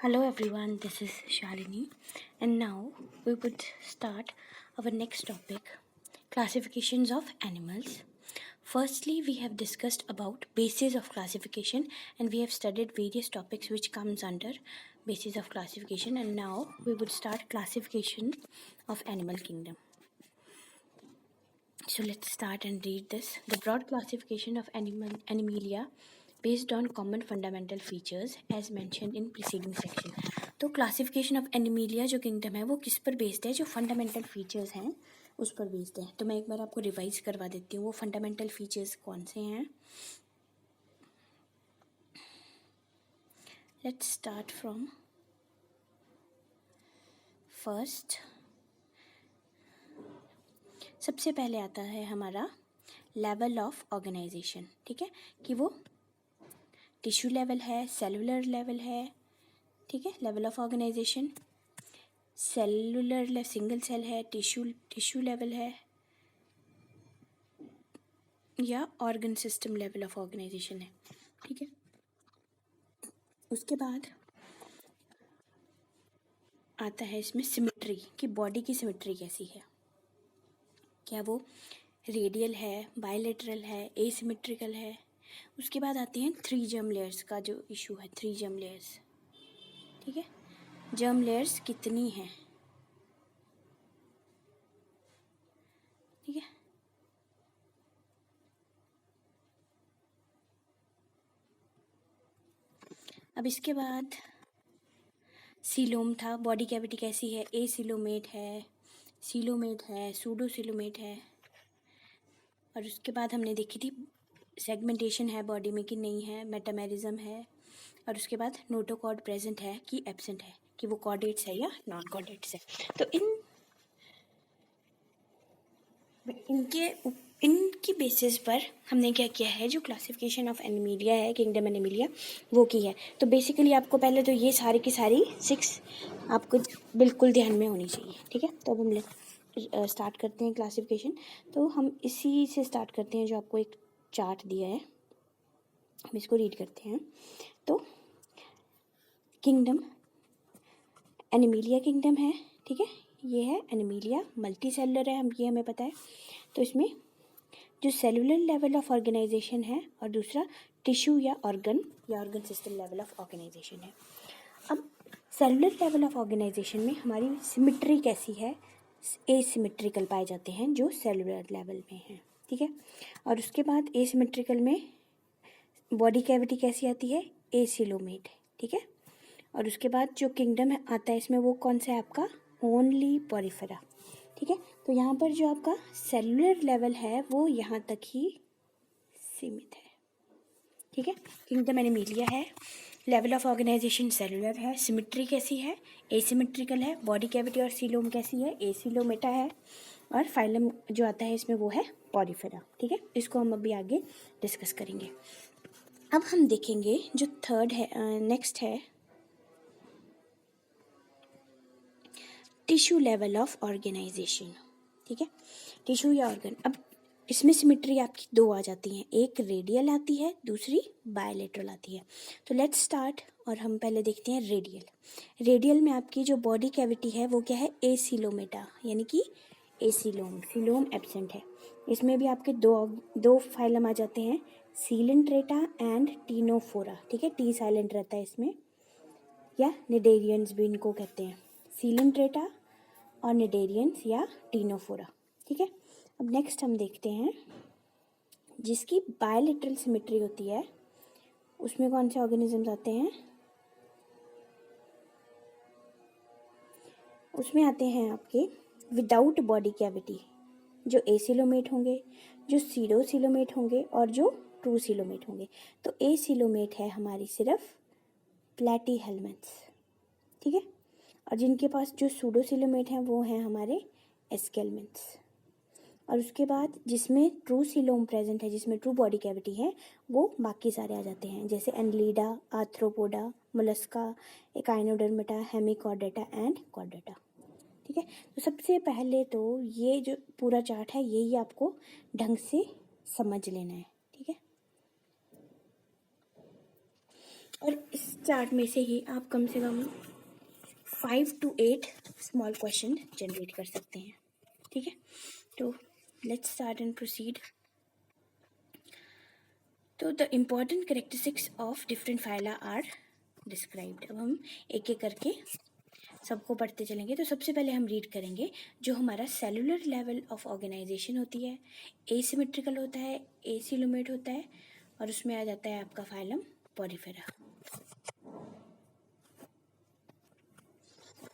Hello everyone, this is Shalini, and now we would start our next topic, classifications of animals. Firstly, we have discussed about basis of classification and we have studied various topics which comes under basis of classification, and now we would start classification of animal kingdom. So let's start and read this. The broad classification of Animalia based on common fundamental features as mentioned in preceding section. तो classification of Animalia जो kingdom है वो किस पर based है? जो fundamental features हैं उस पर बेस्ड है. तो मैं एक बार आपको रिवाइज करवा देती हूँ वो फंडामेंटल फीचर्स कौन से हैं. Let's start from first. सबसे पहले आता है हमारा लेवल ऑफ ऑर्गेनाइजेशन. ठीक है, कि वो टिश्यू लेवल है, सेलुलर लेवल है. ठीक है, level of organisation cellular single cell है, टिश्यू लेवल है, या organ system level of organisation है. ठीक है, उसके बाद आता है इसमें सिमेट्री, कि बॉडी की सिमेट्री कैसी है. क्या वो रेडियल है, बायलेटरल है, एसिमेट्रिकल है. उसके बाद आते हैं 3 जर्म लेयर्स का जो इशू है. 3 जर्म लेयर्स. ठीक है, जर्म लेयर्स कितनी हैं. ठीक है, अब इसके बाद सीलोम था. बॉडी कैविटी कैसी है? एसिलोमेट है, सीलोमेट है, सूडोसिलोमेट है. और उसके बाद हमने देखी थी सेगमेंटेशन है बॉडी में कि नहीं है, मेटामेरिज्म है. और उसके बाद नोटोकॉर्ड प्रेजेंट है कि एब्सेंट है, कि वो कॉर्डेट्स है या नॉन कॉर्डेट्स है. तो इनकी बेसिस पर हमने क्या किया है, जो क्लासिफिकेशन ऑफ एनिमीलिया है, किंगडम एनिमीलिया, वो की है. तो बेसिकली आपको पहले तो ये सारी की सारी 6 आपको बिल्कुल ध्यान में होनी चाहिए. ठीक है, तो अब हम स्टार्ट करते हैं क्लासिफिकेशन. तो हम इसी से स्टार्ट करते हैं जो आपको एक चार्ट दिया है, हम इसको रीड करते हैं. तो किंगडम एनिमीलिया किंगडम है. ठीक है, ये है एनिमीलिया, मल्टी सेलुलर है, ये हमें पता है. तो इसमें जो सेलुलर लेवल ऑफ ऑर्गेनाइजेशन है और दूसरा टिश्यू या organ system level of organisation है. अब सेलुलर लेवल ऑफ ऑर्गेनाइजेशन में हमारी सिमेट्री कैसी है? एसिमेट्रिकल पाए जाते हैं जो सेलुलर लेवल में हैं. ठीक है, और उसके बाद एसिमेट्रिकल में बॉडी कैविटी कैसी आती है? एसिलोमेट. ठीक है, और उसके बाद जो किंगडम है आता है इसमें वो कौन सा है आपका? Only Porifera. ठीक है, तो यहाँ पर जो आपका सेलुलर लेवल है वो यहाँ तक ही सीमित है. ठीक है, किंगडम एनिमीलिया है, लेवल ऑफ ऑर्गेनाइजेशन सेलुलर है, सिमेट्री कैसी है? एसिमेट्रिकल है, बॉडी कैविटी और सीलोम कैसी है? एसिलोमेटा है, और फाइलम जो आता है इसमें वो है पॉरीफेरा. ठीक है, इसको हम अभी आगे डिस्कस करेंगे. अब हम देखेंगे जो थर्ड है, नेक्स्ट है टिश्यू लेवल ऑफ ऑर्गेनाइजेशन. ठीक है, टिश्यू या ऑर्गन. अब इसमें सिमेट्री आपकी 2 आ जाती हैं, एक रेडियल आती है, दूसरी बायलेटरल आती है. तो लेट्स स्टार्ट, और हम पहले देखते हैं रेडियल. रेडियल में आपकी जो बॉडी कैविटी है वो क्या है? एसिलोमेटा, यानी कि एसिलोम. सीलोम एब्सेंट है. इसमें भी आपके दो फाइलम आ जाते हैं, सीलेंट्रेटा एंड टीनोफोरा. ठीक है, टी साइलेंट रहता है इसमें, या निडेरियंस भी इनको कहते हैं, सीलेंट्रेटा और निडेरियंस या टीनोफोरा. ठीक है, अब नेक्स्ट हम देखते हैं जिसकी बायलेटरल सिमेट्री होती है, उसमें कौन से ऑर्गेनिजम्स आते हैं? उसमें आते हैं आपके विदाउट बॉडी कैविटी, जो एसिलोमेट होंगे, जो सीडोसिलोमेट होंगे, और जो ट्रूसिलोमेट होंगे. तो एसिलोमेट है हमारी सिर्फ प्लैटीहेल्मिन्थ्स. ठीक है, और जिनके पास जो सूडोसिलोमेट हैं वो हैं हमारे एस्केल्मिन्थ्स. और उसके बाद जिसमें ट्रू सिलोम प्रेजेंट है, जिसमें ट्रू बॉडी कैविटी है, वो बाकी सारे आ जाते हैं, जैसे Annelida, arthropoda, Mollusca, echinodermata, Hemichordata and Chordata. ठीक है, तो सबसे पहले तो ये जो पूरा चार्ट है यही आपको ढंग से समझ लेना है. ठीक है, और इस स्टार्ट में से ही आप कम से कम 5 to 8 स्मॉल क्वेश्चन जनरेट कर सकते हैं, ठीक है। तो लेट्स स्टार्ट एंड प्रोसीड। तो the important characteristics of different phyla are described. अब हम एक एक करके सबको पढ़ते चलेंगे। तो सबसे पहले हम रीड करेंगे जो हमारा सेलुलर लेवल ऑफ ऑर्गेनाइजेशन होती है, एसिमेट्रिकल होता है, एसिलोमेट होता है, और उसमें आ जाता है आपका फाइलम पॉरीफेरा।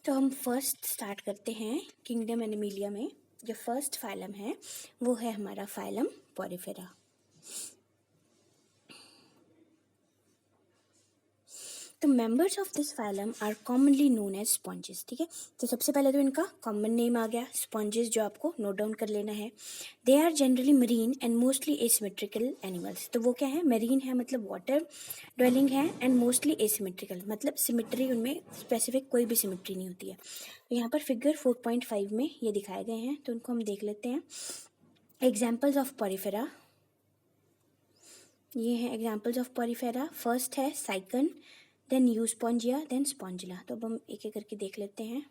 तो हम फर्स्ट स्टार्ट करते हैं किंगडम एनिमिलिया में। जो फर्स्ट फाइलम है वो है हमारा फाइलम पॉरीफेरा। तो members of this phylum are commonly known as sponges, ठीक है। तो सबसे पहले तो इनका कॉमन नेम आ गया स्पॉन्जेस, जो आपको नोट डाउन कर लेना है। They are generally marine and mostly asymmetrical animals. तो वो क्या है, मरीन है मतलब वाटर ड्वेलिंग है, एंड मोस्टली एसिमेट्रिकल मतलब सिमेट्री, उनमें स्पेसिफिक कोई भी सिमेट्री नहीं होती है। तो यहाँ पर फिगर 4.5 में ये दिखाए गए हैं, तो उनको हम देख लेते हैं। एग्जाम्पल्स ऑफ पॉरीफेरा, ये हैं एग्जाम्पल्स ऑफ पॉरीफेरा। फर्स्ट है साइकन, देन यूस्पॉन्जिया, देन स्पॉन्जिला। तो अब हम एक एक करके देख लेते हैं।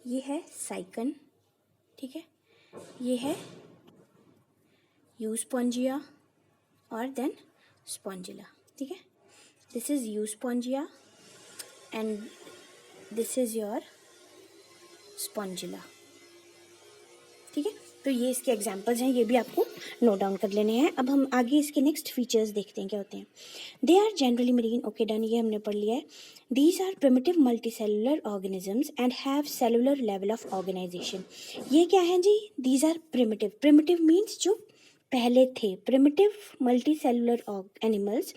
ये है साइकन, ठीक है, ये है यूस्पॉन्जिया और देन स्पॉन्जिला, ठीक है। This is Euspongia and this is your Spongilla, ठीक है। तो ये इसके एग्जाम्पल्स हैं, ये भी आपको नोट डाउन कर लेने हैं। अब हम आगे इसके नेक्स्ट फीचर्स देखते हैं क्या होते हैं। They are generally marine, okay done, ये हमने पढ़ लिया है। These are primitive multicellular organisms and have cellular level of organisation. ये क्या है जी, these are primitive. Primitive means जो पहले थे, primitive multicellular animals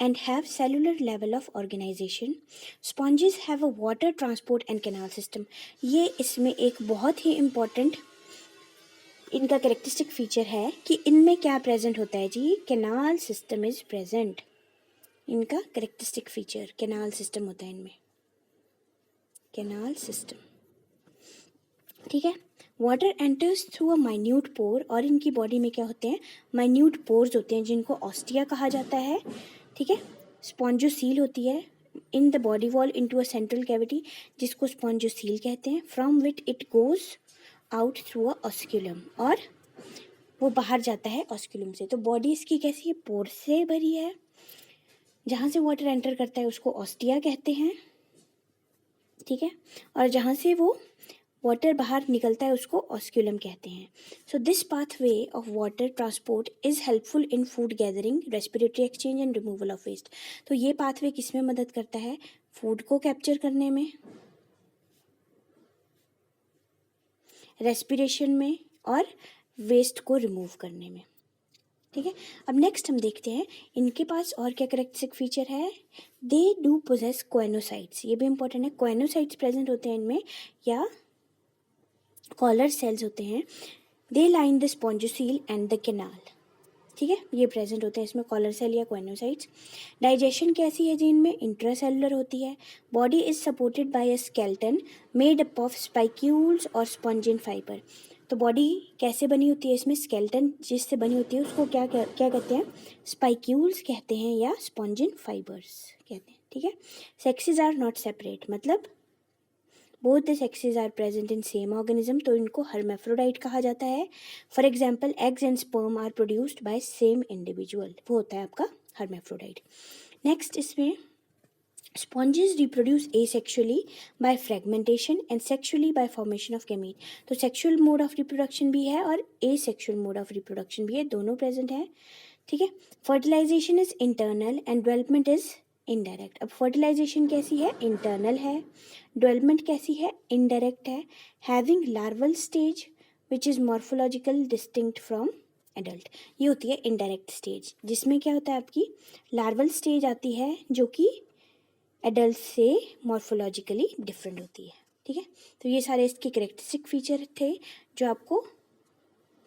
and have cellular level of organisation. Sponges have a water transport and canal system. ये इसमें एक बहुत ही इम्पॉर्टेंट इनका कैरेक्टरिस्टिक फीचर है कि इनमें क्या प्रेजेंट होता है जी, कैनाल सिस्टम इज प्रेजेंट। इनका कैरेक्टरिस्टिक फीचर कैनाल सिस्टम होता है इनमें, कैनाल सिस्टम, ठीक है। Water enters through a minute pore, और इनकी बॉडी में क्या होते हैं, माइन्यूट पोर्स होते हैं जिनको ऑस्टिया कहा जाता है, ठीक है। स्पॉन्जोसील होती है in the body wall into a central cavity, जिसको स्पॉन्जोसील कहते हैं। From which it goes out through a osculum, और वो बाहर जाता है ऑस्क्यूलम से। तो बॉडी इसकी कैसी है, पोर से भरी है। जहाँ से वाटर एंटर करता है उसको ऑस्टिया कहते हैं, ठीक है, और जहाँ से वो वाटर बाहर निकलता है उसको ऑस्क्यूलम कहते हैं। So this pathway of water transport is helpful in food gathering, respiratory exchange and removal of waste. तो ये पाथवे किस में मदद करता है, फूड को कैप्चर करने में, रेस्पिरेशन में, और वेस्ट को रिमूव करने में, ठीक है। अब नेक्स्ट हम देखते हैं इनके पास और क्या करेक्टरिस्टिक फीचर है। दे डू पोजेस कोएनोसाइट्स, ये भी इंपॉर्टेंट है। कोएनोसाइट्स प्रेजेंट होते हैं इनमें, या कॉलर सेल्स होते हैं। They line the spongocoel and the canal, ठीक है, ये प्रेजेंट होते हैं इसमें कॉलर सेल या कोएनोसाइट्स। डाइजेशन कैसी है जी इनमें, इंट्रासेलुलर होती है। Body is supported by a skeleton made up of spicules और स्पॉन्जिन फाइबर। तो बॉडी कैसे बनी होती है इसमें, स्केलेटन जिससे बनी होती है उसको क्या क्या कहते हैं, स्पाइक्यूल्स कहते हैं या स्पॉन्जिन फाइबर्स कहते हैं, ठीक है। सेक्सेस आर नॉट सेपरेट, मतलब both the sexes are present in same organism, तो इनको हर्मेफ्रोडाइट कहा जाता है। For example eggs and sperm are produced by same individual, वो होता है आपका हर्मेफ्रोडाइट। नेक्स्ट इसमें sponges reproduce asexually by fragmentation and sexually by formation of gamete. तो सेक्सुअल मोड ऑफ रिप्रोडक्शन भी है और एसेक्सुअल मोड ऑफ रिप्रोडक्शन भी है, दोनों प्रेजेंट है, ठीक है। Fertilisation is internal and development is indirect. अब फर्टिलाइजेशन कैसी है, इंटरनल है। डेवलपमेंट कैसी है, इनडायरेक्ट है। Having larval stage which is morphological distinct from adult, ये होती है इनडायरेक्ट स्टेज, जिसमें क्या होता है आपकी लार्वल स्टेज आती है जो कि एडल्ट से मॉर्फोलॉजिकली डिफरेंट होती है, ठीक है। तो ये सारे इसके कैरेक्टरिस्टिक फीचर थे जो आपको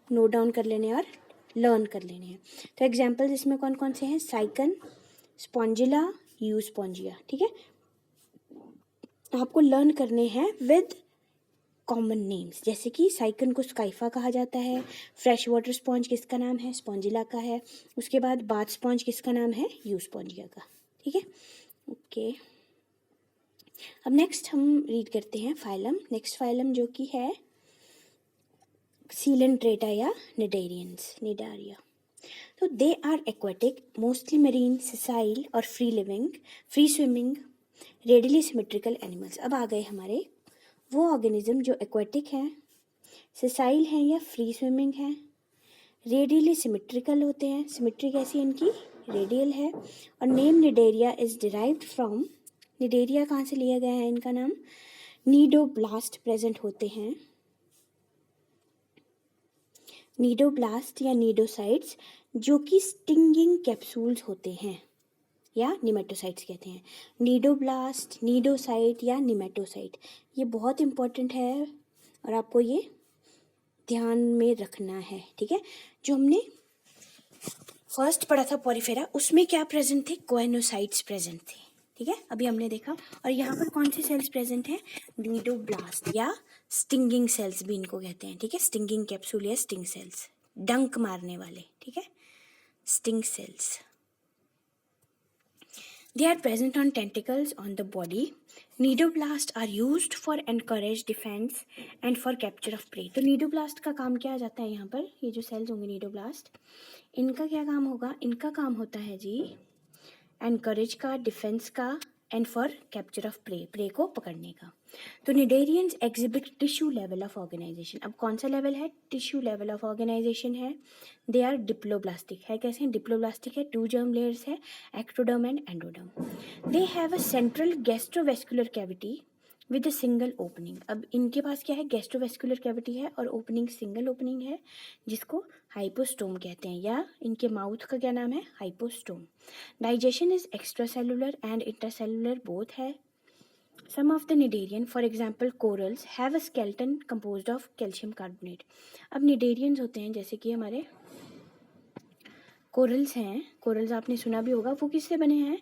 नोट डाउन कर लेने और लर्न कर लेने हैं। तो एग्जाम्पल्स इसमें कौन कौन से हैं, साइकन, स्पॉन्जिला, यूस्पॉन्जिया, ठीक है। आपको लर्न करने हैं विद कॉमन नेम्स, जैसे कि साइकन को स्काइफा कहा जाता है, फ्रेश वाटर स्पॉन्ज किसका नाम है, स्पॉन्जिला का है, उसके बाद बाथ स्पॉन्ज किसका नाम है, यूस्पॉन्जिया का। ठीक है, ओके। अब नेक्स्ट हम रीड करते हैं फाइलम। नेक्स्ट फाइलम जो कि है सीलेंट्रेटा या निडेरियंस, निडारिया। तो they are aquatic, mostly marine, sessile और free living, free swimming, radially symmetrical animals. अब आ गए हमारे वो ऑर्गेनिज्म जो एक्वाटिक हैं, सेसाइल हैं या फ्री स्विमिंग हैं, रेडियली सिमेट्रिकल होते हैं, सिमेट्री कैसी है इनकी, रेडियल है, और name Cnidaria is derived from, Cnidaria कहाँ से लिया गया है इनका नाम, नीडोब्लास्ट प्रेजेंट होते हैं, नीडोब्लास्ट या नीडोसाइट्स जो कि स्टिंगिंग कैप्सूल्स होते हैं या निमेटोसाइट्स कहते हैं। नीडोब्लास्ट, नीडोसाइट या निमेटोसाइट, ये बहुत इंपॉर्टेंट है और आपको ये ध्यान में रखना है। ठीक है, जो हमने फर्स्ट पढ़ा था पॉरीफेरा, उसमें क्या प्रेजेंट थे, कोएनोसाइट्स प्रेजेंट थे। ठीक है, अभी हमने देखा। और यहाँ पर कौन सी सेल्स प्रेजेंट है, नीडोब्लास्ट या स्टिंगिंग सेल्स भी इनको कहते हैं। ठीक है, स्टिंगिंग कैप्सूल या स्टिंग सेल्स, डंक मारने वाले। ठीक है, sting cells. They are present on tentacles on the body. Nidoblasts are used for encourage defense and for capture of prey. तो नीडोब्लास्ट का काम क्या आ जाता है यहाँ पर, ये जो सेल्स होंगे नीडोब्लास्ट, इनका क्या काम होगा, इनका काम होता है जी एनकरेज का, डिफेंस का, and for capture of prey, prey को पकड़ने का। तो cnidarians exhibit tissue level of organisation. अब कौन सा लेवल है, टिश्यू लेवल ऑफ ऑर्गेनाइजेशन है। दे आर डिप्लोब्लास्टिक है, कैसे हैं, डिप्लोब्लास्टिक है, 2 जर्म लेयर्स है, ectoderm and endoderm. They have a central gastrovascular cavity with a single opening. अब इनके पास क्या है, गैस्ट्रोवेस्कुलर कैविटी है और ओपनिंग सिंगल ओपनिंग है, जिसको हाइपोस्टोम कहते हैं, या इनके माउथ का क्या नाम है, hypostome. Digestion is extra cellular and intracellular both है। Some of the Cnidarian, for example corals, have a skeleton composed of calcium carbonate. अब निडेरियंस होते हैं जैसे कि हमारे कोरल्स हैं, कोरल्स आपने सुना भी होगा, वो किससे बने हैं,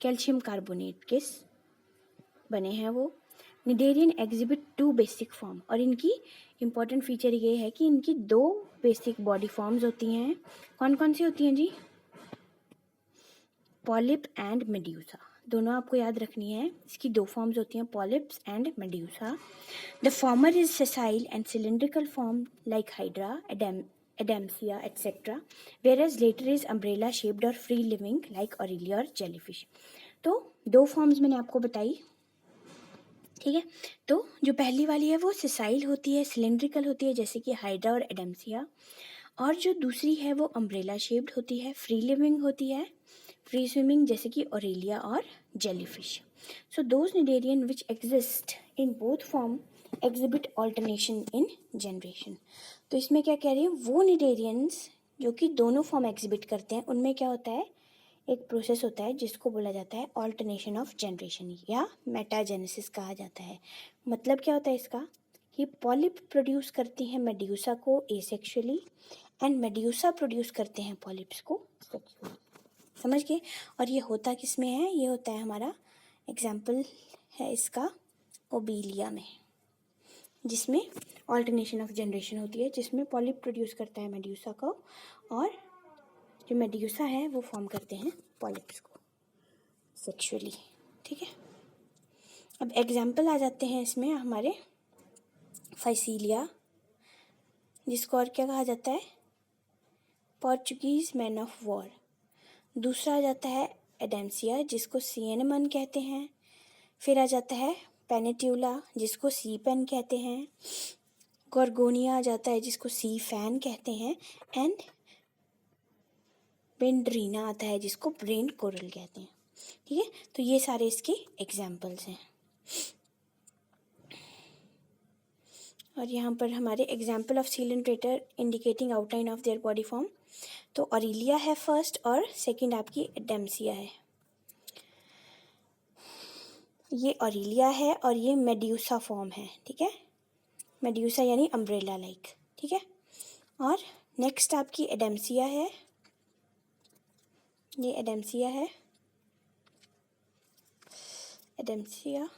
कैल्शियम कार्बोनेट किस बने हैं वो। निडेरियन एग्जिबिट 2 बेसिक फॉर्म, और इनकी इंपॉर्टेंट फीचर ये है कि इनकी 2 बेसिक बॉडी फॉर्म्स होती हैं। कौन कौन सी होती हैं जी, पॉलिप एंड मेड्यूसा, दोनों आपको याद रखनी है। इसकी 2 फॉर्म्स होती हैं, polyps and medusa. The former is sessile and cylindrical form like hydra, एडेम्सिया etcetera, whereas later is umbrella shaped और free living like aurelia और jellyfish। तो 2 फॉर्म्स मैंने आपको बताई। ठीक है, तो जो पहली वाली है वो सेसाइल होती है, सिलेंड्रिकल होती है जैसे कि हाइड्रा और एडेम्सिया, और जो दूसरी है वो अम्ब्रेला शेप्ड होती है, फ्री लिविंग होती है, फ्री स्विमिंग जैसे कि ऑरेलिया और jellyfish. So those cnidarian which exist in both form exhibit alternation in generation. तो इसमें क्या कह रही है, वो निडेरियंस जो कि दोनों फॉर्म एग्जिबिट करते हैं, उनमें क्या होता है, एक प्रोसेस होता है जिसको बोला जाता है ऑल्टरनेशन ऑफ जनरेशन या मेटाजेनेसिस कहा जाता है। मतलब क्या होता है इसका, कि पॉलिप प्रोड्यूस करती हैं मेड्यूसा को एसेक्सुअली एंड मेड्यूसा प्रोड्यूस करते हैं पॉलिप्स को सेक्सुअली। समझ गए। और ये होता किस में है, ये होता है हमारा एग्जाम्पल है इसका ओबीलिया में, जिसमें ऑल्टरनेशन ऑफ जनरेशन होती है, जिसमें पॉलिप प्रोड्यूस करता है मेड्यूसा को और जो मेड्यूसा है वो फॉर्म करते हैं पॉलिप्स को सेक्सुअली। ठीक है, अब एग्जाम्पल आ जाते हैं इसमें हमारे फाइसीलिया, जिसको और क्या कहा जाता है, पोर्चुगीज मैन ऑफ वॉर। दूसरा आ जाता है एडेम्सिया, जिसको सिएनमन कहते हैं। फिर आ जाता है पेनेट्यूला, जिसको सी पेन कहते हैं। गोर्गोनिया आ जाता है, जिसको सी फैन कहते हैं। एंड पेंड्रीना आता है, जिसको ब्रेन कोरल कहते हैं। ठीक है, तो ये सारे इसके एग्जाम्पल्स हैं। और यहाँ पर हमारे example of coelenterata indicating outline of their body form, तो ऑरेलिया है फर्स्ट और सेकंड आपकी एडेम्सिया है। ये ऑरेलिया है और ये मेड्यूसा फॉर्म है। ठीक है, मेड्यूसा यानी अम्ब्रेला लाइक। ठीक है, और नेक्स्ट आपकी एडेम्सिया है, ये एडेम्सिया है, एडेम्सिया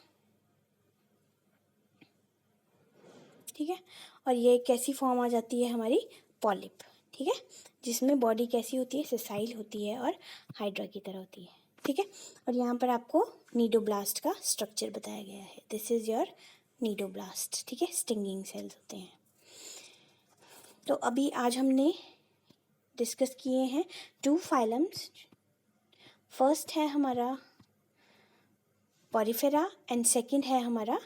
ठीक है। और ये कैसी फॉर्म आ जाती है हमारी, पॉलिप, ठीक है, जिसमें बॉडी कैसी होती है, सेसाइल होती है और हाइड्रा की तरह होती है, ठीक है। और यहाँ पर आपको नीडोब्लास्ट का स्ट्रक्चर बताया गया है। दिस इज़ योर नीडोब्लास्ट, ठीक है, स्टिंगिंग सेल्स होते हैं। तो अभी आज हमने डिस्कस किए हैं 2 फाइलम्स। फर्स्ट है हमारा पॉरीफेरा एंड सेकंड है हमारा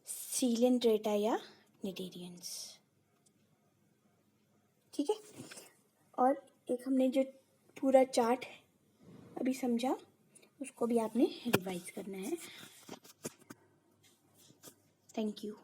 सीलेंड्रेटा या निडेरियंस, ठीक है। और एक हमने जो पूरा चार्ट अभी समझा उसको भी आपने रिवाइज करना है। Thank you.